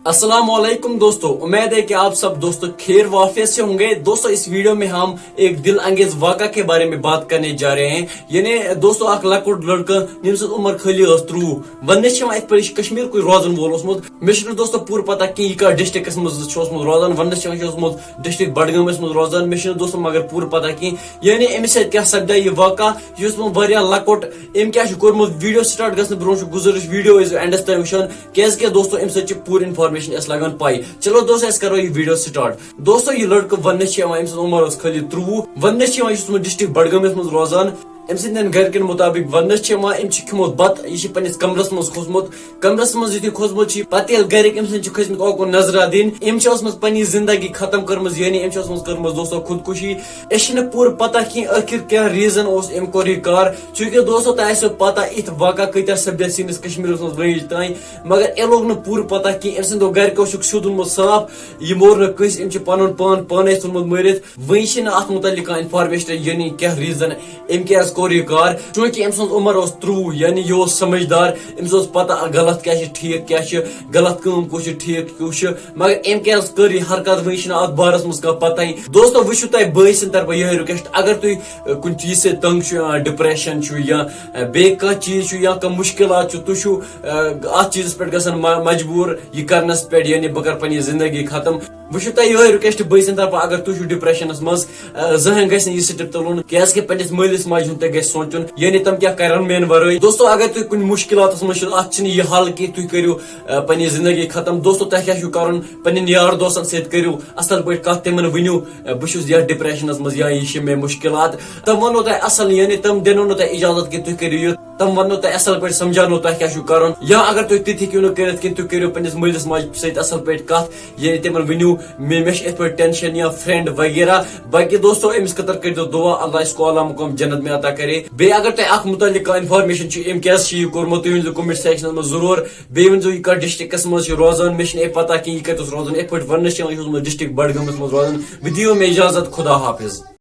अस्सलामुअलैकुम दोस्तों, उम्मीद है कि आप सब दोस्तों खैर वाफियत से होंगे। दोस्तों इस वीडियो में हम एक दिल अंगेज वाक़ा के बारे में बात करने जा रहे हैं। यानी दोस्तों अख लकुट लड़का यम्स उम्र खाली 30 वन कश्मीर कोई रोजन वोल ओसमुत मे दोस्तों पूरा पता कि यह डिस्ट्रिक्ट मज रोजान वन डिस्ट्रिक्ट बडगामस मज रोजान मे दोस्तों मगर पूरा पता कि यानी अमिस क्या सपदा यह वाक़ा लकुट अम क्या वीडियो स्टार्ट गो ब्रो गुजारिश वीडियो एंडस तक वुचान क्या दोस्तों अम पूरी इन्फॉर्मेशन लगन पाई। चलो दोस्तों करो यह वीडियो स्टार्ट। दोस्तों यह लड़का वन उम्र खाली 30 वन डिस्ट्रिक्ट बडगामस मज रोजान अम सदन गरकन मुताबिक वन खिमोत बत यह पन्निस कमरस मज खोसमुत कमरस मज यु खोसमुत पत गरक अम खसमत ओकुन नजरा दिन अम पन्नी जिंदगी खत्म कर्मज यानी अम कर्मज दोस्तों खुदकुशी। पूरा पता कि आखिर क्या रीजन अम कोर यह कार चूंकि दोस्तों तह पता इत वाक़ा कत सपद सैनिस कश्मीर मज तान मगर ए लोग पूरा पता कि अम सदो गरको सुद ओनमुत साफ यह मोर नस पन पान पान तुलमुत मरित वही अत मुतलिक इन्फॉर्मेशन यानी क्या रीजन अम क्या कोर यह कार चूंकि अम उम्र 30 यानी यह समझदार अम पता गलत क्या ठीक क्या गलत कम कुछ ठीक कुछ मगर अम क्या कर यह हरकत वही अत बारस मज पता दोस्तों वो तुम बई सद तरफ यह रिक्वेस्ट अगर तुम कुछ चीज से तंग डिप्रेशन या बे चीज या कह मुश्किल तुम चीज पे मजबूर यह करनस पे यानी बह कर पनी जिंदगी खत्म वो यह रिक्वेस्ट बई सद तरफ अगर तुम डिप्रेशन मज जहन गह स्टेप तुलन क्या पन्निस मलिस माज सोचुन यानी तम क्या करन मेन वरई। दोस्तों अगर तुम कुछ मुश्किलात मज यह हल कि तुम करो पनी जिंदगी खत्म दोस्तों तह क्या कर पन्न यार दोस्तन सत करो असल पे कत तमन वनो बहुत डिप्रेशन मज या यह मे मुश्किलात तम वनो तह असल यानी तम दिनो न तह इजाजत कि तुम करो यह तम वनो तह असल पे समझानो तह क्या कर या अगर तुम ति हेक्यू कर तुम करो पन्निस मलिस माज सत असल पे कत यानी तमन वनो मे पे टेंशन या फ्रेंड वगैरह बाकी दोस्तों अमिस खतर कर दुआ अल्लाह इसको आला मुकाम जन्नत में अता करे। बे अगर तुम अख मुतलिक इन्फॉर्मेशन अम क्या कोर्मुत तुम वो कमेंट सेक्शन में जरूर बे वो यह डिस्ट्रिक्टस मज रोजान मे पता कि यह कत रोजान वन डिस्ट्रिक्ट बडगामस मज रोजान। विदियो में इजाजत खुदा हाफिज।